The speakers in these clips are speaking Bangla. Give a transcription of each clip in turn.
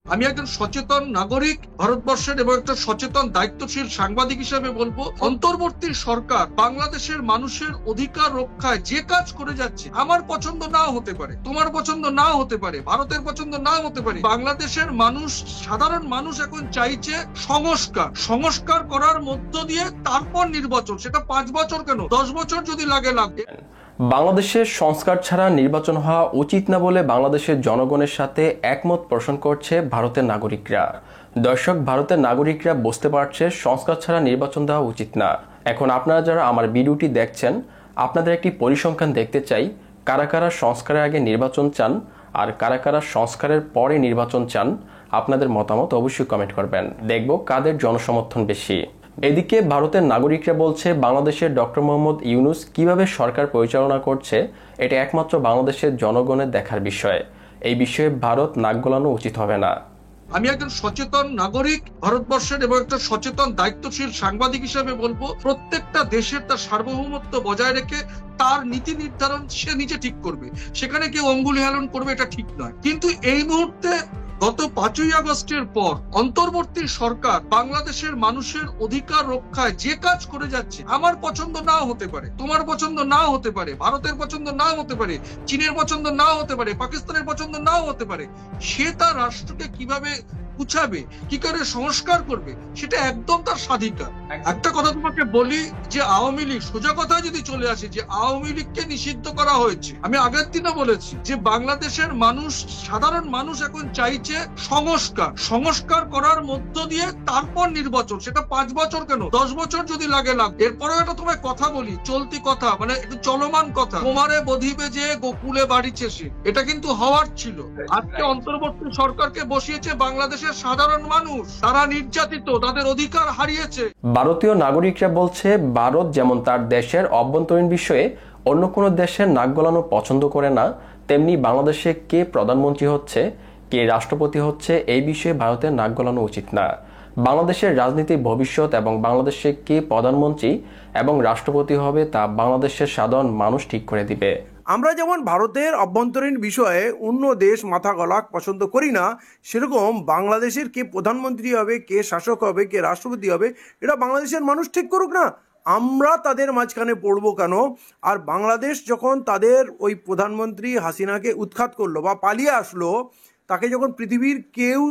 আমি একজন সচেতন নাগরিক ভারতবর্ষের এবং একটা সচেতন দায়িত্বশীল সাংবাদিক হিসেবে বলবো, অন্তর্বর্তী সরকার বাংলাদেশের মানুষের অধিকার রক্ষায় যে কাজ করে যাচ্ছে, আমার পছন্দ নাও হতে পারে, তোমার পছন্দ নাও হতে পারে, ভারতের পছন্দ নাও হতে পারে। বাংলাদেশের মানুষ, সাধারণ মানুষ এখন চাইছে সংস্কার করার মধ্য দিয়ে তারপর নির্বাচন। সেটা 5 বছর কেন, 10 বছর যদি লাগে লাগবে। বাংলাদেশের সংস্কার ছাড়া নির্বাচন হওয়া উচিত না বলে বাংলাদেশের জনগণের সাথে একমত পোষণ করছে ভারতের নাগরিকরা। দর্শক, ভারতের নাগরিকরা বুঝতে পারছে সংস্কার ছাড়া নির্বাচন দেওয়া উচিত না। এখন আপনারা যারা আমার ভিডিওটি দেখছেন, আপনাদের একটি পরিসংখ্যান দেখতে চাই, কারা কারা সংস্কারের আগে নির্বাচন চান আর কারা কারা সংস্কারের পরে নির্বাচন চান। আপনাদের মতামত অবশ্যই কমেন্ট করবেন, দেখব কাদের জনসমর্থন বেশি। এদিকে ভারতের নাগরিকরা বলছে বাংলাদেশের ডক্টর মোহাম্মদ ইউনূস কিভাবে সরকার পরিচালনা করছে এটা একমাত্র বাংলাদেশের জনগণের দেখার বিষয়। এই বিষয়ে ভারত নাক গলানো উচিত হবে না। আমি একজন সচেতন নাগরিক ভারতবর্ষের এবং একটা সচেতন দায়িত্বশীল সাংবাদিক হিসেবে বলবো, প্রত্যেকটা দেশের তার সার্বভৌমত্ব বজায় রেখে তার নীতি নির্ধারণ সে নিজে ঠিক করবে, সেখানে কেউ অঙ্গুলি হেলন করবে এটা ঠিক নয়। কিন্তু এই মুহূর্তে গত 5ই আগস্টের পর অন্তর্বর্তী সরকার বাংলাদেশের মানুষের অধিকার রক্ষায় যে কাজ করে যাচ্ছে, আমার পছন্দ নাও হতে পারে, তোমার পছন্দ নাও হতে পারে, ভারতের পছন্দ নাও হতে পারে, চীনের পছন্দ নাও হতে পারে, পাকিস্তানের পছন্দ নাও হতে পারে। সে তার রাষ্ট্রকে কিভাবে গুছাবে, কি করে সংস্কার করবে, সেটা একদম তার স্বাধিকার। একটা কথা তোমাকে বলি, যে আওয়ামী লীগ, সোজা কথা যদি চলে আসে, যে আওয়ামী লীগকে নিষিদ্ধ করা হয়েছে, আমি আগের দিনও বলেছি যে বাংলাদেশের মানুষ, সাধারণ মানুষ এখন চাইছে সংস্কার করার মধ্য দিয়ে তারপর নির্বাচন। সেটা 5 বছর কেন, 10 বছর যদি লাগে লাগবে। এরপরেও একটা তোমায় কথা বলি, চলতি কথা, মানে একটু চলমান কথা, তোমারে বধিবে যে গোকুলে বাড়িছে সে, এটা কিন্তু হওয়ার ছিল। আজকে অন্তর্বর্তী সরকারকে বসিয়েছে বাংলাদেশের সাধারণ মানুষ, তারা নির্যাতিত, তাদের অধিকার হারিয়েছে। ভারতীয় নাগরিকরা বলছে ভারত যেমন তার দেশের অভ্যন্তরীণ বিষয়ে অন্য কোনো দেশের নাক গলানো পছন্দ করে না, তেমনি বাংলাদেশে কে প্রধানমন্ত্রী হচ্ছে, কে রাষ্ট্রপতি হচ্ছে, এই বিষয়ে ভারতের নাক গলানো উচিত না। বাংলাদেশের রাজনীতির ভবিষ্যৎ এবং বাংলাদেশে কে প্রধানমন্ত্রী এবং রাষ্ট্রপতি হবে তা বাংলাদেশের সাধারণ মানুষ ঠিক করে দিবে। আমরা যেমন ভারতের অভ্যন্তরীণ বিষয়ে অন্য দেশ মাথা গলা পছন্দ করি না, সেরকম বাংলাদেশের কে প্রধানমন্ত্রী হবে, কে শাসক হবে, কে রাষ্ট্রপতি হবে, এটা বাংলাদেশের মানুষ ঠিক করুক না, আমরা তাদের মাঝখানে পড়বো কেন? আর বাংলাদেশ যখন তাদের ওই প্রধানমন্ত্রী হাসিনাকে উৎখাত করলো বা পালিয়ে আসলো, তাকে যখন পৃথিবীর কেউ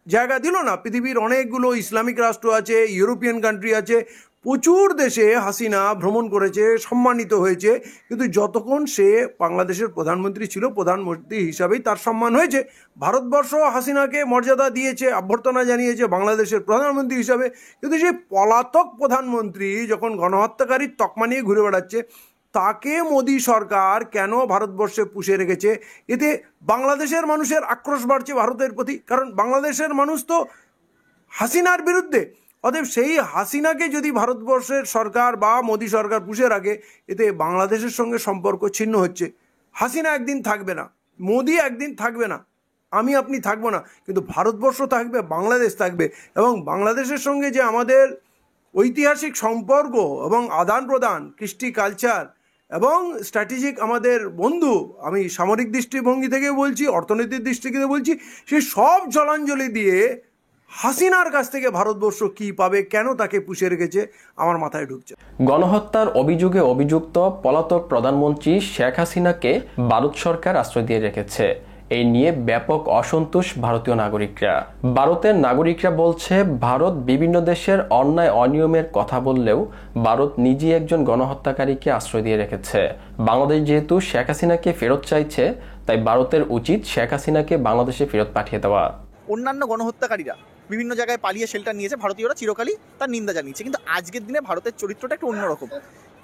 জায়গা দিল না, পৃথিবীর অনেকগুলো ইসলামিক রাষ্ট্র আছে, ইউরোপিয়ান কান্ট্রি আছে, প্রচুর দেশে হাসিনা ভ্রমণ করেছে, সম্মানিত হয়েছে, কিন্তু যতক্ষণ সে বাংলাদেশের প্রধানমন্ত্রী ছিল, প্রধানমন্ত্রী হিসাবেই তার সম্মান হয়েছে। ভারতবর্ষ হাসিনাকে মর্যাদা দিয়েছে, অভ্যর্থনা জানিয়েছে বাংলাদেশের প্রধানমন্ত্রী হিসাবে, কিন্তু সেই পলাতক প্রধানমন্ত্রী যখন গণহত্যাকারীর তকমা নিয়ে ঘুরে বেড়াচ্ছে, তাকে মোদী সরকার কেন ভারতবর্ষে পুষে রেখেছে? এতে বাংলাদেশের মানুষের আক্রোশ বাড়ছে ভারতের প্রতি, কারণ বাংলাদেশের মানুষ তো হাসিনার বিরুদ্ধে। অতএব সেই হাসিনাকে যদি ভারতবর্ষের সরকার বা মোদী সরকার পুষে রাখে, এতে বাংলাদেশের সঙ্গে সম্পর্ক ছিন্ন হচ্ছে। হাসিনা একদিন থাকবে না, মোদী একদিন থাকবে না, আমি আপনি থাকবো না, কিন্তু ভারতবর্ষ থাকবে, বাংলাদেশ থাকবে। এবং বাংলাদেশের সঙ্গে যে আমাদের ঐতিহাসিক সম্পর্ক এবং আদান প্রদান, কৃষ্টি কালচার এবং স্ট্র্যাটেজিক আমাদের বন্ধু, আমি সামরিক দৃষ্টিভঙ্গি থেকে বলছি, অর্থনৈতিক দৃষ্টি থেকে বলছি, সেই সব জলাঞ্জলি দিয়ে হাসিনার কাছ থেকে ভারতবর্ষ কি পাবে, কেন তাকে পুষে রেখেছে, আমার মাথায় ঢুকছে। গণহত্যার অভিযোগে অভিযুক্ত পলাতক প্রধানমন্ত্রী শেখ হাসিনাকে ভারত সরকার আশ্রয় দিয়ে রেখেছে। এই নিয়ে ব্যাপক অসন্তোষ ভারতীয় নাগরিকরা। ভারতের নাগরিকরা বলছে ভারত বিভিন্ন দেশের অন্যায় অনিয়মের কথা বললেও ভারত নিজেই একজন গণহত্যাকারীকে আশ্রয় দিয়ে রেখেছে। বাংলাদেশ যেহেতু শেখ হাসিনাকে ফেরত চাইছে, তাই ভারতের উচিত শেখ হাসিনাকে বাংলাদেশে ফেরত পাঠিয়ে দেওয়া। অন্যান্য গণহত্যাকারীরা বিভিন্ন জায়গায় পালিয়ে শেল্টার নিয়েছে, ভারতীয়রা চিরকালই তার নিন্দা জানিয়েছে, কিন্তু আজকের দিনে ভারতের চরিত্রটা একটু অন্যরকম।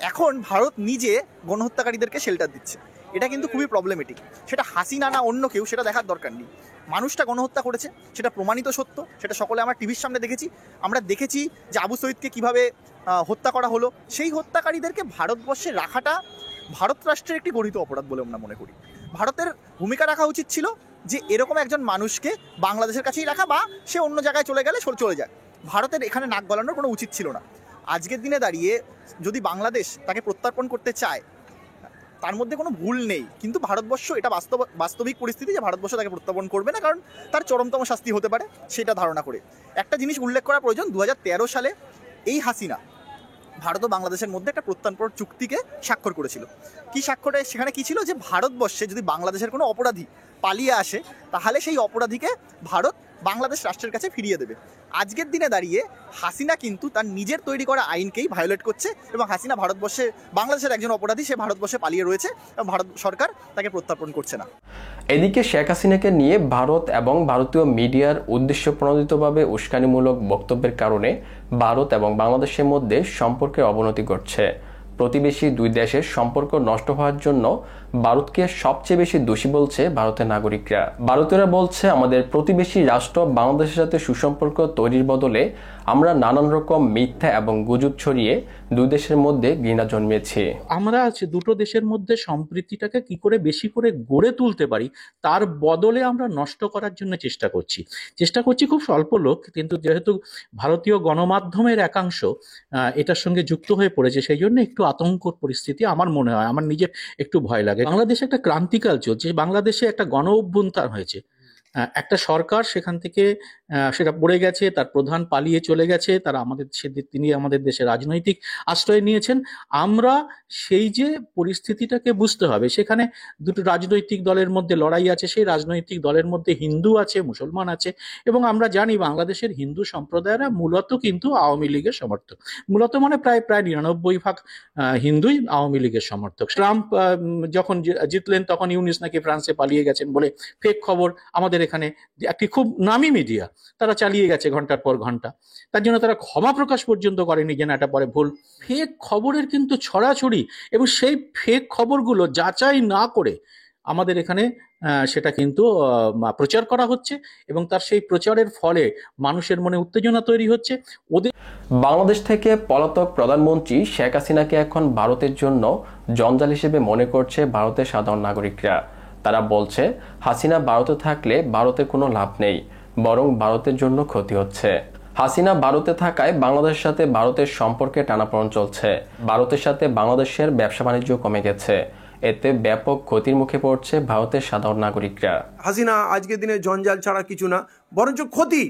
এখন ভারত নিজে গণহত্যাকারীদেরকে শেল্টার দিচ্ছে, এটা কিন্তু খুবই প্রবলেমেটিক। সেটা হাসিনা না অন্য কেউ, সেটা দেখার দরকার নেই। মানুষটা গণহত্যা করেছে, সেটা প্রমাণিত সত্য, সেটা সকলে আমরা টিভির সামনে দেখেছি। আমরা দেখেছি যে আবু সঈদকে কীভাবে হত্যা করা হলো। সেই হত্যাকারীদেরকে ভারতবর্ষে রাখাটা ভারত রাষ্ট্রের একটি গঠিত অপরাধ বলে আমরা মনে করি। ভারতের ভূমিকা রাখা উচিত ছিল যে এরকম একজন মানুষকে বাংলাদেশের কাছেই রাখা, বা সে অন্য জায়গায় চলে গেলে চলে যায়। ভারতের এখানে নাক গলানোর কোনো উচিত ছিল না। আজকের দিনে দাঁড়িয়ে যদি বাংলাদেশ তাকে প্রত্যর্পণ করতে চায়, তার মধ্যে কোনো ভুল নেই, কিন্তু ভারতবর্ষ এটা বাস্তবিক পরিস্থিতি যে ভারতবর্ষ তাকে প্রত্যাবর্তন করবে না, কারণ তার চরমতম শাস্তি হতে পারে সেটা ধারণা করে। একটা জিনিস উল্লেখ করা প্রয়োজন, 2013 সালে এই হাসিনা ভারত ও বাংলাদেশের মধ্যে একটা প্রত্যর্পণ চুক্তিকে স্বাক্ষর করেছিল। কি স্বাক্ষরে সেখানে কি ছিল, যে ভারতবর্ষে যদি বাংলাদেশের কোনো অপরাধী পালিয়ে আসে তাহলে সেই অপরাধীকে ভারত বাংলাদেশ রাষ্ট্রের কাছে ফিরিয়ে দেবে। আজকের দিনে দাঁড়িয়ে হাসিনা কিন্তু তার নিজের তৈরি করা আইনকেই ভায়োলেট করছে, এবং হাসিনা ভারতবর্ষে বাংলাদেশের একজন অপরাধী, সে ভারতবর্ষে পালিয়ে রয়েছে এবং ভারত সরকার তাকে প্রত্যর্পণ করছে না। এদিকে শেখ হাসিনাকে নিয়ে ভারত এবং ভারতীয় মিডিয়ার উদ্দেশ্য প্রণোদিতভাবে উস্কানিমূলক বক্তব্যের কারণে ভারত এবং বাংলাদেশের মধ্যে সম্পর্কের অবনতি ঘটছে। প্রতিবেশী দুই দেশের সম্পর্ক নষ্ট হওয়ার জন্য ভারতকে সবচেয়ে বেশি দোষী বলছে ভারতের নাগরিকরা। ভারতীয়রা বলছে, আমাদের প্রতিবেশী রাষ্ট্র বাংলাদেশের সাথে সুসম্পর্ক তৈরির বদলে আমরা নানান রকম মিথ্যা এবং গুজব ছড়িয়ে দুই দেশের মধ্যে ঘৃণা জন্মিয়েছি। আমরা দুটো দেশের মধ্যে সম্প্রীতিটাকে কি করে বেশি করে গড়ে তুলতে পারি তার বদলে আমরা নষ্ট করার জন্য চেষ্টা করছি খুব স্বল্প লোক, কিন্তু যেহেতু ভারতীয় গণমাধ্যমের একাংশ এটার সঙ্গে যুক্ত হয়ে পড়েছে, সেই জন্য একটু আতঙ্কর পরিস্থিতি আমার মনে হয়, আমার নিজের একটু ভয় লাগে। বাংলাদেশে একটা ক্রান্তিকাল চলছে, বাংলাদেশে একটা গণ অভ্যুত্থান হয়েছে, একটা সরকার সেখান থেকে সেটা পড়ে গেছে, তার প্রধান পালিয়ে চলে গেছে, তিনি আমাদের দেশে রাজনৈতিক আশ্রয় নিয়েছেন। আমরা সেই যে পরিস্থিতিটাকে বুঝতে হবে, সেখানে দুটো রাজনৈতিক দলের মধ্যে লড়াই আছে, সেই রাজনৈতিক দলের মধ্যে হিন্দু আছে, মুসলমান আছে, এবং আমরা জানি বাংলাদেশের হিন্দু সম্প্রদায়েরা মূলত কিন্তু আওয়ামী লীগের সমর্থক, মূলত মানে প্রায় 99% হিন্দুই আওয়ামী লীগের সমর্থক। ট্রাম্প যখন জিতলেন তখন ইউনিস নাকি ফ্রান্সে পালিয়ে গেছেন বলে ফেক খবর আমাদের এখানে একটি খুব নামী মিডিয়া তারা চালিয়ে গেছে ঘন্টার পর ঘন্টা, তার জন্য তারা ক্ষমা প্রকাশ পর্যন্ত করেনি যে না এটা পরে ভুল। ফেক খবরের কিন্তু ছড়াছড়ি, এবং সেই ফেক খবরগুলো যাচাই না করে আমাদের এখানে সেটা কিন্তু প্রচার করা হচ্ছে, এবং তার সেই প্রচারের ফলে মানুষের মনে উত্তেজনা তৈরি হচ্ছে। বাংলাদেশ থেকে পলাতক প্রধানমন্ত্রী শেখ হাসিনাকে এখন ভারতের জন্য জঞ্জাল হিসেবে মনে করছে ভারতের সাধারণ নাগরিকরা। তারা বলছে, হাসিনা ভারতে থাকলে ভারতের কোনো লাভ নেই, বরং ভারতের জন্য ক্ষতি হচ্ছে। হাসিনা ভারতে থাকায় বাংলাদেশের সাথে ভারতের সম্পর্কে টানাপোড়েন চলছে। ভারতের সাথে বাংলাদেশের ব্যবসা বাণিজ্য কমে গেছে, এতে ব্যাপক ক্ষতির মুখে পড়ছে ভারতের সাধারণ নাগরিকরা। হাসিনা আজকের দিনে জঞ্জাল ছাড়া কিছু না, বরঞ্চ ক্ষতি।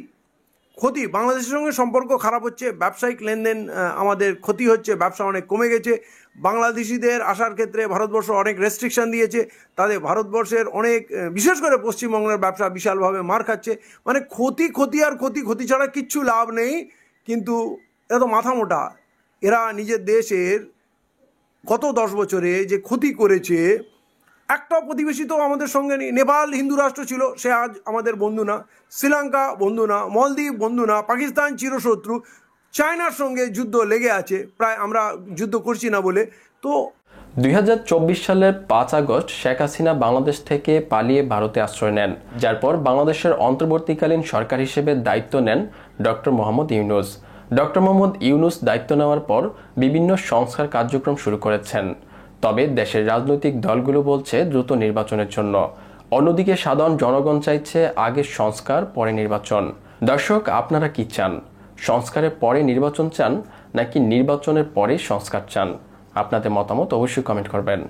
বাংলাদেশের সঙ্গে সম্পর্ক খারাপ হচ্ছে, ব্যবসায়িক লেনদেন আমাদের ক্ষতি হচ্ছে, ব্যবসা অনেক কমে গেছে। বাংলাদেশিদের আসার ক্ষেত্রে ভারতবর্ষ অনেক রেস্ট্রিকশন দিয়েছে, তাদের ভারতবর্ষের অনেক, বিশেষ করে পশ্চিমবঙ্গের ব্যবসা বিশালভাবে মার খাচ্ছে। মানে ক্ষতি ছাড়া কিচ্ছু লাভ নেই। কিন্তু এরা তো মাথা মোটা, এরা নিজের দেশের গত 10 বছরে যে ক্ষতি করেছে, একটা প্রতিবেশী তো আমাদের সঙ্গে নেই। নেপাল হিন্দু রাষ্ট্র ছিল, সে আজ আমাদের বন্ধু না। শ্রীলঙ্কা বন্ধু না, মলদ্বীপ বন্ধু না, পাকিস্তান চিরশত্রু, চায়নার সঙ্গে যুদ্ধ লেগে আছে, প্রায় আমরা যুদ্ধ করছি না বলে। তো 2024 সালের 5 আগস্ট শেখ হাসিনা বাংলাদেশ থেকে পালিয়ে ভারতে আশ্রয় নেন, যার পর বাংলাদেশের অন্তর্বর্তীকালীন সরকার হিসেবে দায়িত্ব নেন ডক্টর মোহাম্মদ ইউনূস। ডক্টর মোহাম্মদ ইউনূস দায়িত্ব নেওয়ার পর বিভিন্ন সংস্কার কার্যক্রম শুরু করেছেন, তবে দেশের রাজনৈতিক দলগুলো বলছে দ্রুত নির্বাচনের জন্য। অন্যদিকে সাধারণ জনগণ চাইছে আগে সংস্কার পরে নির্বাচন। দর্শক, আপনারা কি চান? সংস্কারের পরে নির্বাচন চান নাকি নির্বাচনের পরে সংস্কার চান? আপনাদের মতামত অবশ্যই কমেন্ট করবেন।